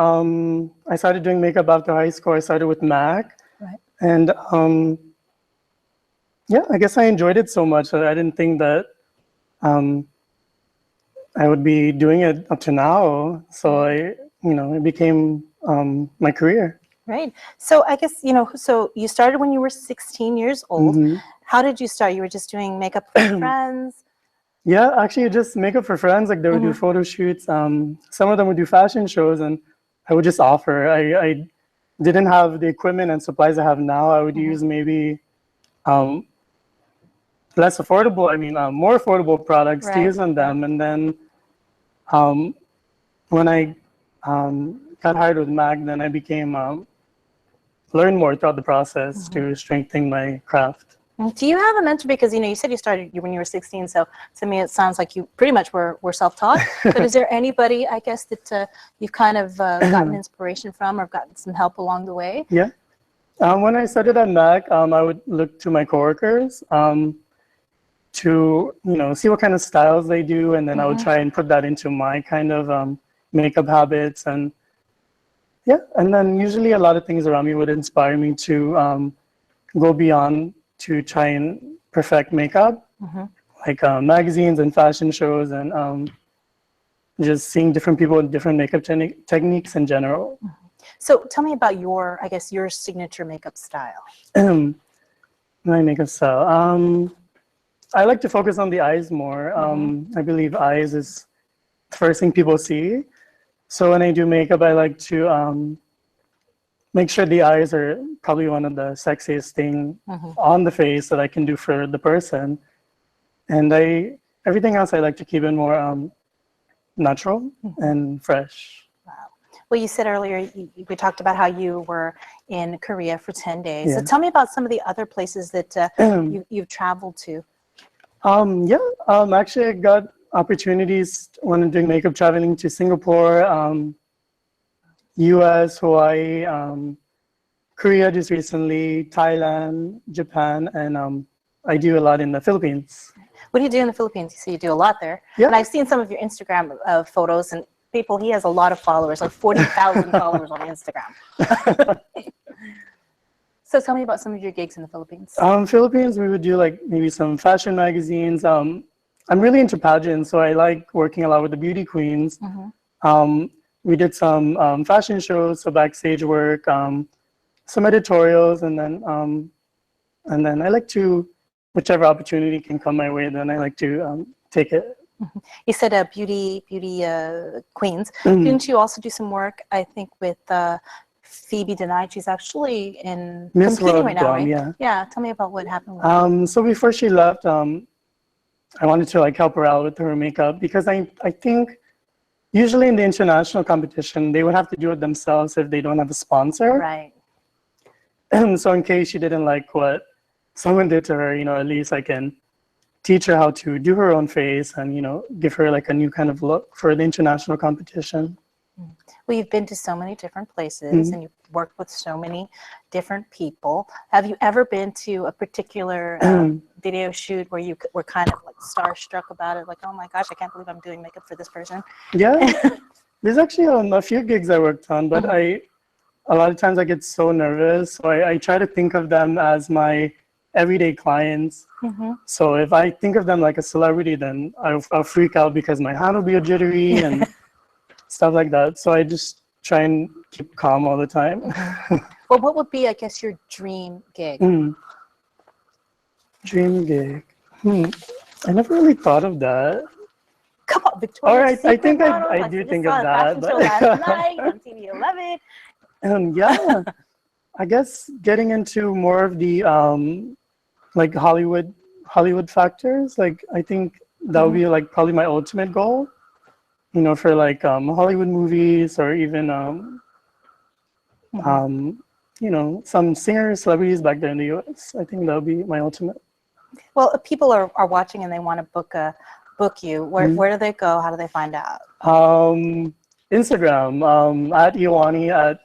I started doing makeup after high school. I started with MAC. Right. And Yeah, I guess I enjoyed it so much that I didn't think that I would be doing it up to now. So it became my career. Right. So I guess, so you started when you were 16 years old. Mhm. How did you start? You were just doing makeup for friends? Yeah, actually, just makeup for friends. Like they would do photo shoots. Some of them would do fashion shows, and I would just offer. I didn't have the equipment and supplies I have now. I would use maybe less affordable. More affordable products to use on them. And then when I got hired with MAC, then I became learn more throughout the process to strengthen my craft. Do you have a mentor? Because you said you started when you were 16, so to me it sounds like you pretty much were self-taught. But is there anybody, I guess, that you've kind of gotten inspiration from or gotten some help along the way? Yeah. When I started at MAC, I would look to my coworkers to see what kind of styles they do, and then I would try and put that into my kind of makeup habits. And yeah, and then usually a lot of things around me would inspire me to go beyond to try and perfect makeup, like magazines and fashion shows, and just seeing different people with different makeup techniques in general. So tell me about your signature makeup style. My makeup style. I like to focus on the eyes more. I believe eyes is the first thing people see. So when I do makeup, I like to make sure the eyes are probably one of the sexiest thing on the face that I can do for the person. And everything else I like to keep it more natural and fresh. Well, you said earlier, we talked about how you were in Korea for 10 days. Yeah. So tell me about some of the other places that you've traveled to. Actually I got opportunities when I'm doing makeup traveling to Singapore, US, Hawaii, Korea just recently, Thailand, Japan, and I do a lot in the Philippines. What do you do in the Philippines? You say you do a lot there. Yeah. And I've seen some of your Instagram photos, and he has a lot of followers, like 40,000 followers on Instagram. So tell me about some of your gigs in the Philippines. Philippines, we would do like maybe some fashion magazines. I'm really into pageants, so I like working a lot with the beauty queens. We did some fashion shows, so backstage work, some editorials, and then I like to, whichever opportunity can come my way, then I like to take it. You said beauty queens. Didn't you also do some work, I think, with Phoebe Denied? She's actually in Miss competing World right now, Guam, right? yeah. Yeah, tell me about what happened with her. So before she left, I wanted to like help her out with her makeup, because I think usually in the international competition, they would have to do it themselves if they don't have a sponsor. Right. So in case she didn't like what someone did to her, at least I can teach her how to do her own face and, give her like a new kind of look for the international competition. Well, you've been to so many different places and you've worked with so many different people. Have you ever been to a particular video shoot where you were kind of like starstruck about it? Like, oh my gosh, I can't believe I'm doing makeup for this person. Yeah, there's actually a few gigs I worked on, but a lot of times I get so nervous. So I try to think of them as my everyday clients. So if I think of them like a celebrity, then I'll freak out because my hand will be jittery and stuff like that. So I just try and keep calm all the time. Well, what would be, I guess, your dream gig? Dream gig. I never really thought of that. Come on, Victoria. All right, I think I do think of that. But last night on TV 11. Yeah, I guess getting into more of the like Hollywood factors. Like I think that would be like probably my ultimate goal. For like Hollywood movies, or even some singers, celebrities back there in the US. I think that would be my ultimate. Well, if people are watching and they want to book you, where do they go? How do they find out? Instagram at Iwani at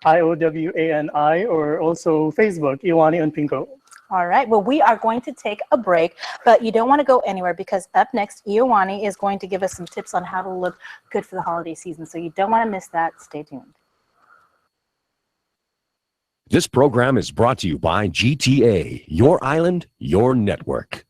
IOWANI, or also Facebook Iwani and Pinko. All right. Well, we are going to take a break, but you don't want to go anywhere, because up next, Iowani is going to give us some tips on how to look good for the holiday season. So you don't want to miss that. Stay tuned. This program is brought to you by GTA, your island, your network.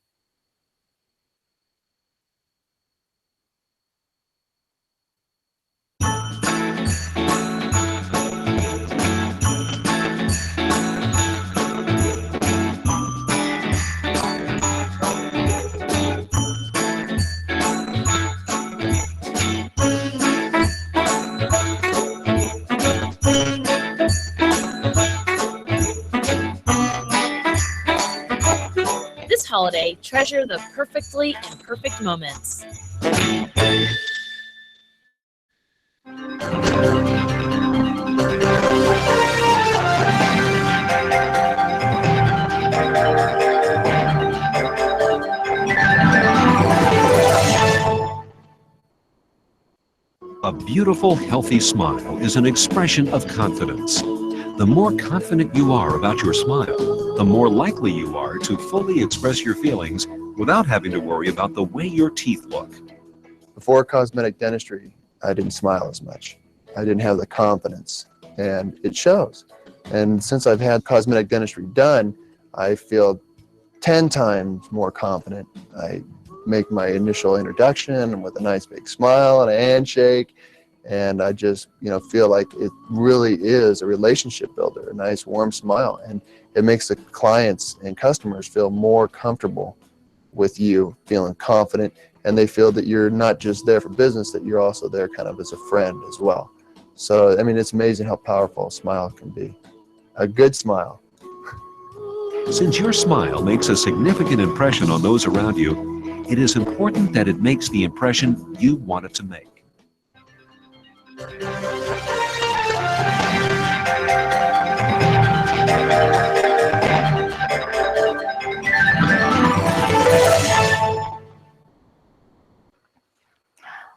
This holiday, treasure the perfectly imperfect moments. A beautiful, healthy smile is an expression of confidence. The more confident you are about your smile, the more likely you are to fully express your feelings without having to worry about the way your teeth look. Before cosmetic dentistry, I didn't smile as much. I didn't have the confidence, and it shows. And since I've had cosmetic dentistry done, I feel 10 times more confident. I make my initial introduction with a nice big smile and a handshake, and I just feel like it really is a relationship builder, a nice warm smile, and it makes the clients and customers feel more comfortable with you, feeling confident, and they feel that you're not just there for business, that you're also there kind of as a friend as well. So I mean, it's amazing how powerful a smile can be. A good smile. Since your smile makes a significant impression on those around you, it is important that it makes the impression you want it to make.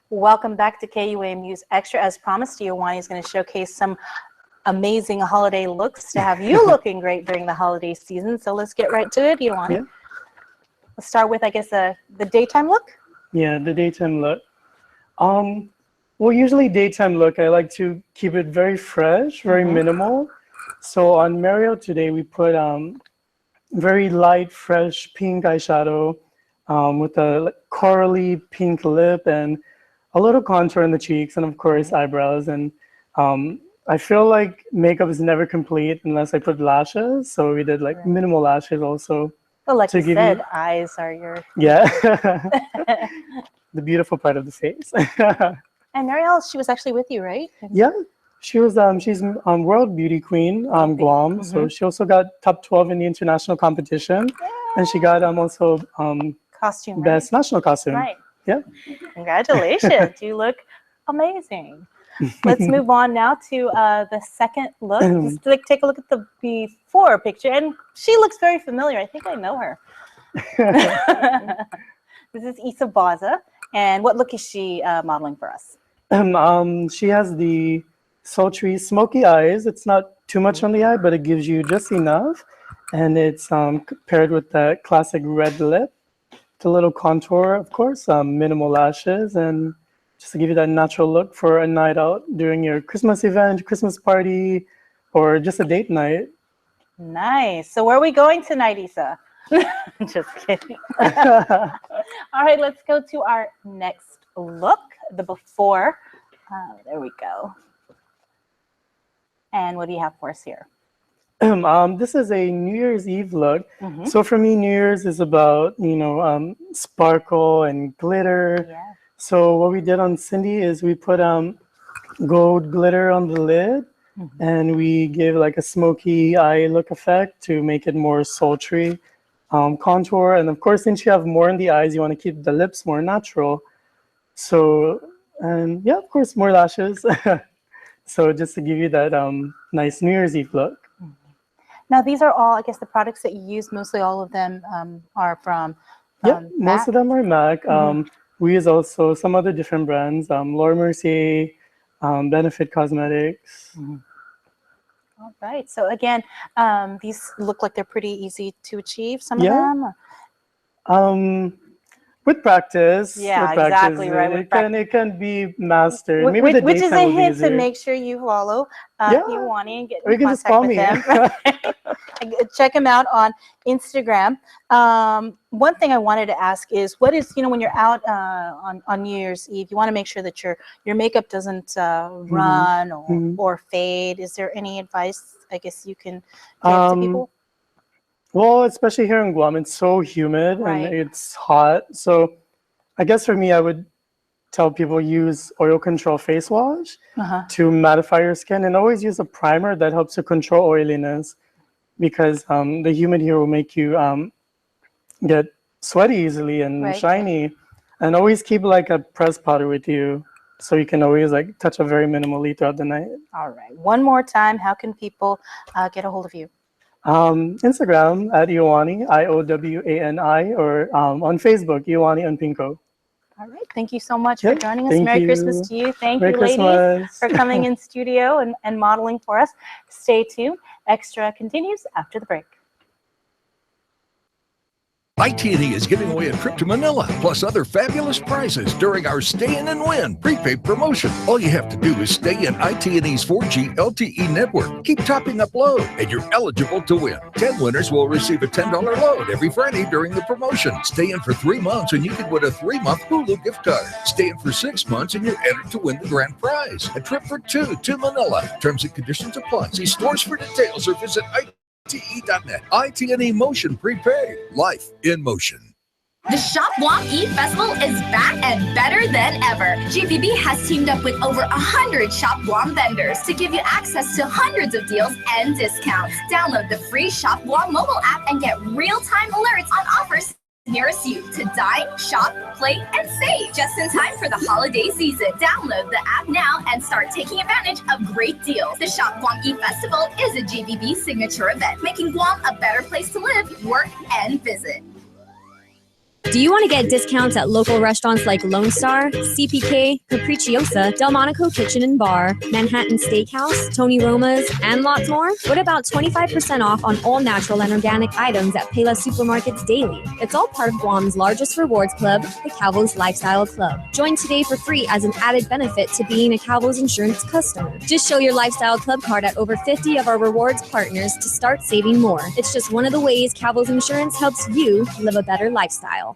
Welcome back to KUAM News Extra. As promised, Iowani is going to showcase some amazing holiday looks to have you looking great during the holiday season. So let's get right to it, Iowani. Yeah. Let's start with, I guess, the daytime look. Yeah, the daytime look. Well, usually daytime look, I like to keep it very fresh, very minimal. So on Mario today, we put very light, fresh pink eyeshadow with a corally pink lip and a little contour in the cheeks, and of course eyebrows. And I feel like makeup is never complete unless I put lashes. So we did like minimal lashes also. Well, like to you give said, eyes are your... Yeah, the beautiful part of the face. And Marielle, she was actually with you, right? Yeah, she was. She's World Beauty Queen, Guam. So she also got top 12 in the international competition, and she got also costume, best national costume. Right. Yeah. Congratulations, you look amazing. Let's move on now to the second look. Just like take a look at the before picture, and she looks very familiar. I think I know her. This is Issa Baza, and what look is she modeling for us? She has the sultry, smoky eyes. It's not too much on the eye, but it gives you just enough, and it's paired with that classic red lip, the little contour, of course, minimal lashes, and just to give you that natural look for a night out during your Christmas event, Christmas party, or just a date night. Nice. So where are we going tonight, Issa? Just kidding. All right, let's go to our next look, the before. There we go. And what do you have for us here? This is a New Year's Eve look. So for me, New Year's is about, sparkle and glitter. Yeah. So what we did on Cindy is we put gold glitter on the lid, and we gave like a smoky eye look effect to make it more sultry contour. And of course, since you have more in the eyes, you want to keep the lips more natural. So, and yeah, of course, more lashes. So just to give you that nice New Year's Eve look. Now, these are all, I guess, the products that you use. Mostly all of them are from Yeah, most of them are MAC. We use also some other different brands, Laura Mercier, Benefit Cosmetics. All right. So again, these look like they're pretty easy to achieve, some of Yeah. them? With practice. Yeah, with practice, exactly right. With it can be mastered. Maybe the which is a daytime will be hint to easier. make sure you follow Yeah. Iwani and get Or you in can just contact call with me. him. Check him out on Instagram. One thing I wanted to ask is, what is, when you're out on New Year's Eve, you want to make sure that your makeup doesn't run or fade. Is there any advice, I guess, you can give to people? Well, especially here in Guam, it's so humid Right. and it's hot. So I guess for me, I would tell people use oil control face wash to mattify your skin, and always use a primer that helps to control oiliness, because the humid here will make you get sweaty easily and shiny. And always keep like a pressed powder with you, so you can always like touch up very minimally throughout the night. All right. One more time, how can people get a hold of you? Instagram at Iowani, IOWANI, or on Facebook, Iowani Unpinko. All right. Thank you so much for joining us. Thank Merry you. Christmas to you. Thank Merry you, ladies, Christmas. for coming in studio and modeling for us. Stay tuned. Extra continues after the break. IT&E is giving away a trip to Manila, plus other fabulous prizes during our Stay In and Win prepaid promotion. All you have to do is stay in IT&E's 4G LTE network. Keep topping up load, and you're eligible to win. 10 winners will receive a $10 load every Friday during the promotion. Stay in for 3 months, and you can win a 3-month Hulu gift card. Stay in for 6 months, and you're entered to win the grand prize, a trip for 2 to Manila. Terms and conditions apply. See stores for details or visit ITE.net. IT&E Motion Prepaid. Life in motion. The Shop Guam E-Festival is back and better than ever. GVB has teamed up with over 100 Shop Guam vendors to give you access to hundreds of deals and discounts. Download the free Shop Guam mobile app and get real-time alerts on offers nearest you to dine, shop, play, and save just in time for the holiday season. Download the app now and start taking advantage of great deals. The Shop Guam E-Festival is a GVB signature event, making Guam a better place to live, work, and visit. Do you want to get discounts at local restaurants like Lone Star, CPK, Capricciosa, Delmonico Kitchen and Bar, Manhattan Steakhouse, Tony Roma's, and lots more? What about 25% off on all natural and organic items at Payless Supermarkets daily? It's all part of Guam's largest rewards club, the Calvo's Lifestyle Club. Join today for free as an added benefit to being a Calvo's Insurance customer. Just show your Lifestyle Club card at over 50 of our rewards partners to start saving more. It's just one of the ways Calvo's Insurance helps you live a better lifestyle.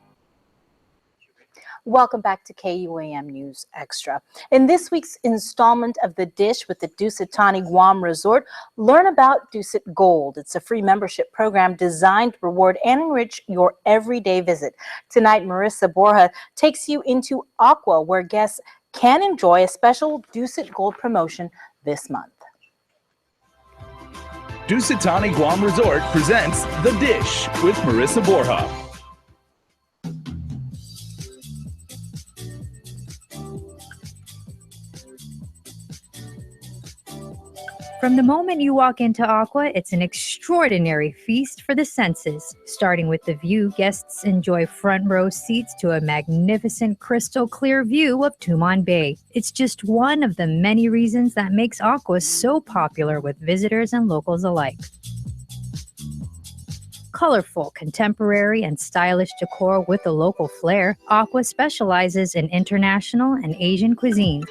Welcome back to KUAM News Extra. In this week's installment of The Dish with the Dusitani Guam Resort, learn about Dusit Gold. It's a free membership program designed to reward and enrich your everyday visit. Tonight, Marissa Borja takes you into Aqua, where guests can enjoy a special Dusit Gold promotion this month. Dusitani Guam Resort presents The Dish with Marissa Borja. From the moment you walk into Aqua, it's an extraordinary feast for the senses. Starting with the view, guests enjoy front row seats to a magnificent crystal clear view of Tumon Bay. It's just one of the many reasons that makes Aqua so popular with visitors and locals alike. Colorful, contemporary, and stylish decor with a local flair, Aqua specializes in international and Asian cuisine.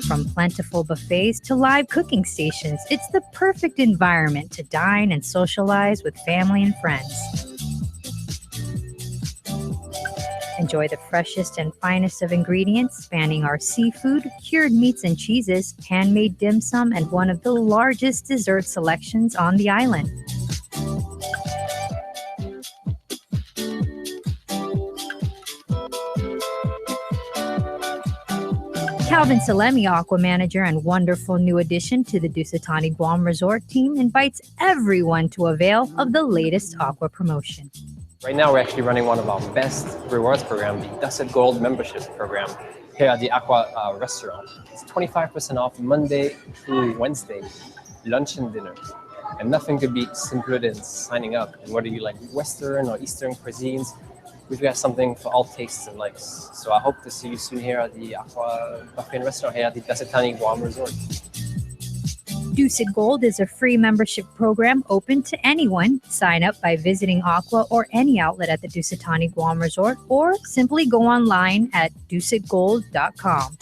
From plentiful buffets to live cooking stations, it's the perfect environment to dine and socialize with family and friends. Enjoy the freshest and finest of ingredients, spanning our seafood, cured meats and cheeses, handmade dim sum, and one of the largest dessert selections on the island. Calvin Salemi, Aqua Manager and wonderful new addition to the Dusitani Guam Resort team, invites everyone to avail of the latest Aqua promotion. Right now, we're actually running one of our best rewards program, the Dusit Gold membership program, here at the Aqua restaurant. It's 25% off Monday through Wednesday, lunch and dinner. And nothing could be simpler than signing up. And whether you like Western or Eastern cuisines, we've got something for all tastes and likes. So I hope to see you soon here at the Aqua Buffet and Restaurant here at the Dusitani Guam Resort. Dusit Gold is a free membership program open to anyone. Sign up by visiting Aqua or any outlet at the Dusitani Guam Resort, or simply go online at dusitgold.com.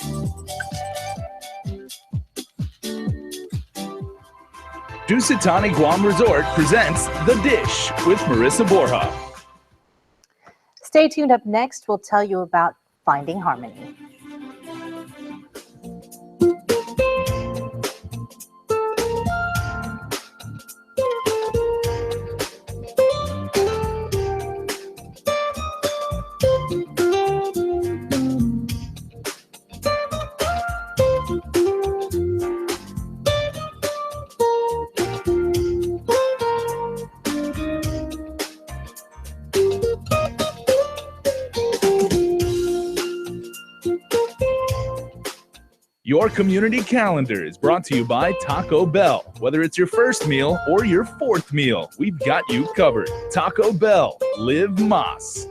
Dusitani Guam Resort presents The Dish with Marissa Borja. Stay tuned. Up next, we'll tell you about Finding Harmony. Your community calendar is brought to you by Taco Bell. Whether it's your first meal or your fourth meal, we've got you covered. Taco Bell, live Mas.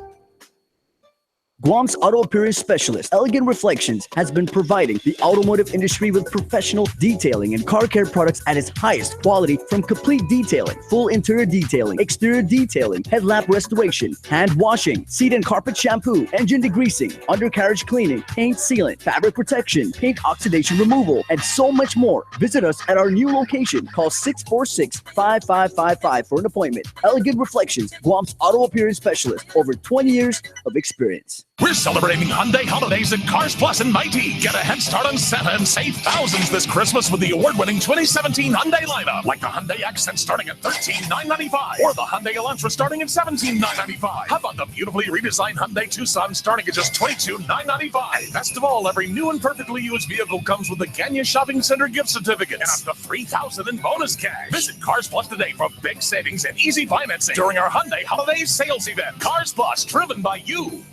Guam's auto appearance specialist, Elegant Reflections, has been providing the automotive industry with professional detailing and car care products at its highest quality, from complete detailing, full interior detailing, exterior detailing, headlamp restoration, hand washing, seat and carpet shampoo, engine degreasing, undercarriage cleaning, paint sealant, fabric protection, paint oxidation removal, and so much more. Visit us at our new location. Call 646-5555 for an appointment. Elegant Reflections, Guam's auto appearance specialist, over 20 years of experience. We're celebrating Hyundai holidays at Cars Plus and Mighty. Get a head start on Santa and save thousands this Christmas with the award-winning 2017 Hyundai lineup, like the Hyundai Accent starting at $13,995 or the Hyundai Elantra starting at $17,995. How about the beautifully redesigned Hyundai Tucson starting at just $22,995? Best of all, every new and perfectly used vehicle comes with the Ganya Shopping Center gift certificates and up to $3,000 in bonus cash. Visit Cars Plus today for big savings and easy financing during our Hyundai holiday sales event. Cars Plus, driven by you.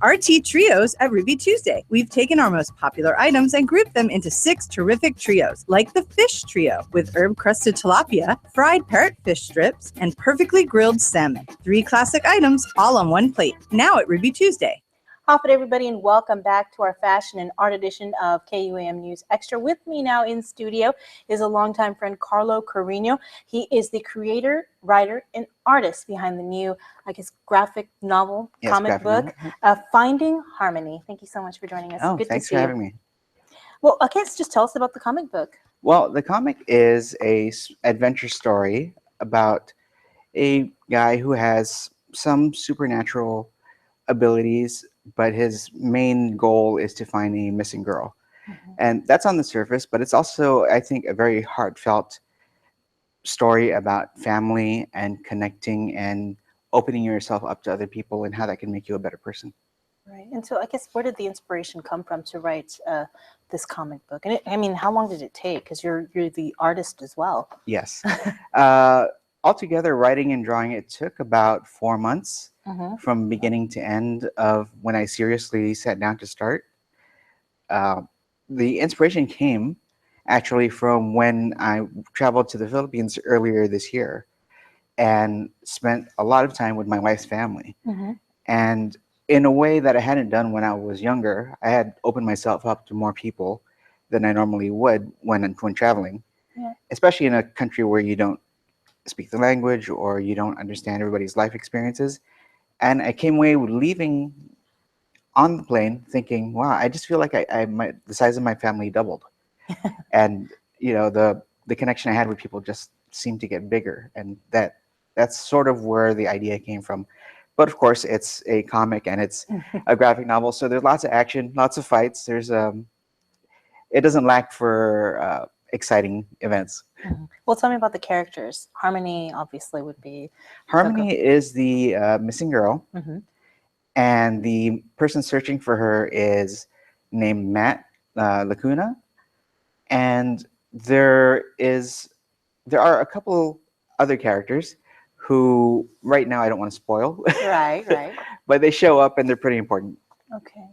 RT Trios at Ruby Tuesday. We've taken our most popular items and grouped them into 6 terrific trios, like the fish trio with herb-crusted tilapia, fried parrotfish strips, and perfectly grilled salmon. 3 classic items, all on one plate. Now at Ruby Tuesday. How's everybody, and welcome back to our fashion and art edition of KUAM News Extra. With me now in studio is a longtime friend, Carlo Carino. He is the creator, writer, and artist behind the new, graphic novel, comic book, Finding Harmony. Thank you so much for joining us. Oh, Good thanks to see for you. having me. Well, just tell us about the comic book. Well, the comic is a adventure story about a guy who has some supernatural abilities, but his main goal is to find a missing girl. And that's on the surface, but it's also, I think, a very heartfelt story about family and connecting and opening yourself up to other people and how that can make you a better person. Right. And so where did the inspiration come from to write this comic book? And how long did it take? Because you're the artist as well. Yes. Altogether, writing and drawing, it took about 4 months. From beginning to end of when I seriously sat down to start. The inspiration came actually from when I traveled to the Philippines earlier this year and spent a lot of time with my wife's family. And in a way that I hadn't done when I was younger, I had opened myself up to more people than I normally would when traveling, especially in a country where you don't speak the language or you don't understand everybody's life experiences. And I came away with leaving on the plane thinking, wow, I just feel like the size of my family doubled. And, the connection I had with people just seemed to get bigger. And that's sort of where the idea came from. But of course, it's a comic and it's a graphic novel. So there's lots of action, lots of fights. It doesn't lack for exciting events. Well, tell me about the characters. Harmony, obviously, would be... Harmony is the missing girl, and the person searching for her is named Matt Lacuna. And there are a couple other characters who, right now, I don't want to spoil. Right. But they show up, and they're pretty important. Okay.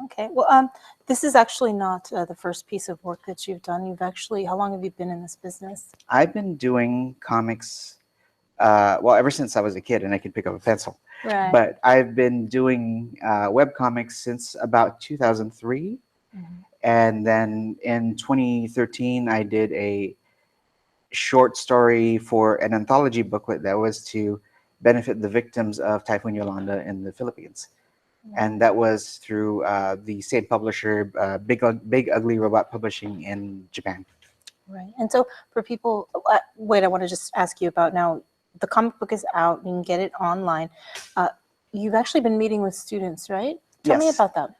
Okay. Well, this is actually not the first piece of work that you've done. How long have you been in this business? I've been doing comics, ever since I was a kid and I could pick up a pencil. Right. But I've been doing web comics since about 2003. And then in 2013, I did a short story for an anthology booklet that was to benefit the victims of Typhoon Yolanda in the Philippines. And that was through the same publisher, Big Ugly Robot Publishing in Japan. Right. And so for people, wait, I want to just ask you about now, the comic book is out, you can get it online. You've actually been meeting with students, right? Tell me Yes. about that.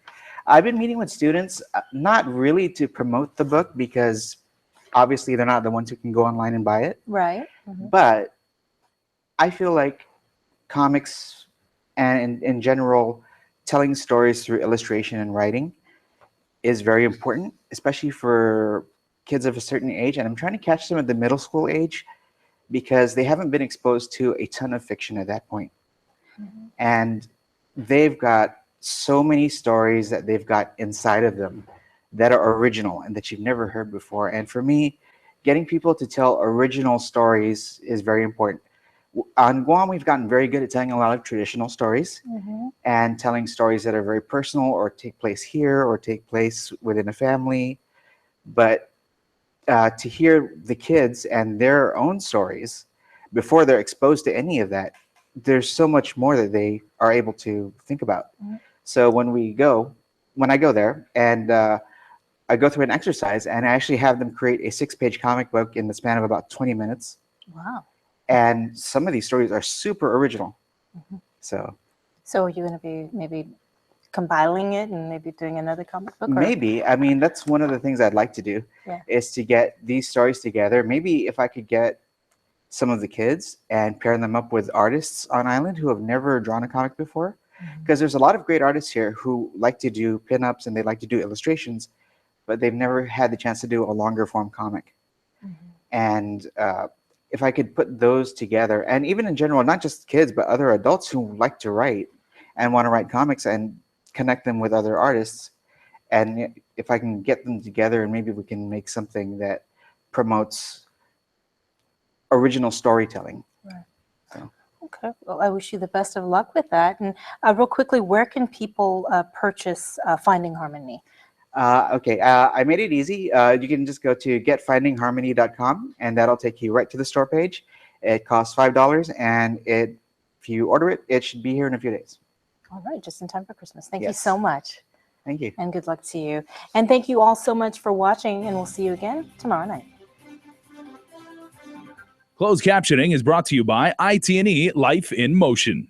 I've been meeting with students, not really to promote the book because obviously they're not the ones who can go online and buy it. Right. But I feel like comics and in general, telling stories through illustration and writing is very important, especially for kids of a certain age. And I'm trying to catch them at the middle school age because they haven't been exposed to a ton of fiction at that point. And they've got so many stories that they've got inside of them that are original and that you've never heard before. And for me, getting people to tell original stories is very important. On Guam, we've gotten very good at telling a lot of traditional stories and telling stories that are very personal or take place here or take place within a family. But to hear the kids and their own stories before they're exposed to any of that, there's so much more that they are able to think about. So when I go there and I go through an exercise and I actually have them create a 6-page comic book in the span of about 20 minutes. Wow. And some of these stories are super original. So are you going to be maybe compiling it and maybe doing another comic book? Or? Maybe. I mean, that's one of the things I'd like to do is to get these stories together. Maybe if I could get some of the kids and pair them up with artists on island who have never drawn a comic before. Because there's a lot of great artists here who like to do pinups and they like to do illustrations, but they've never had the chance to do a longer form comic. And if I could put those together, and even in general, not just kids, but other adults who like to write and want to write comics and connect them with other artists. And if I can get them together and maybe we can make something that promotes original storytelling. Right. Okay. Well, I wish you the best of luck with that. And real quickly, where can people purchase Finding Harmony? Okay, I made it easy. You can just go to getfindingharmony.com and that'll take you right to the store page. It costs $5 and if you order it, it should be here in a few days. All right, just in time for Christmas. Thank you so much. Thank you. And good luck to you. And thank you all so much for watching, and we'll see you again tomorrow night. Closed captioning is brought to you by IT&E Life in Motion.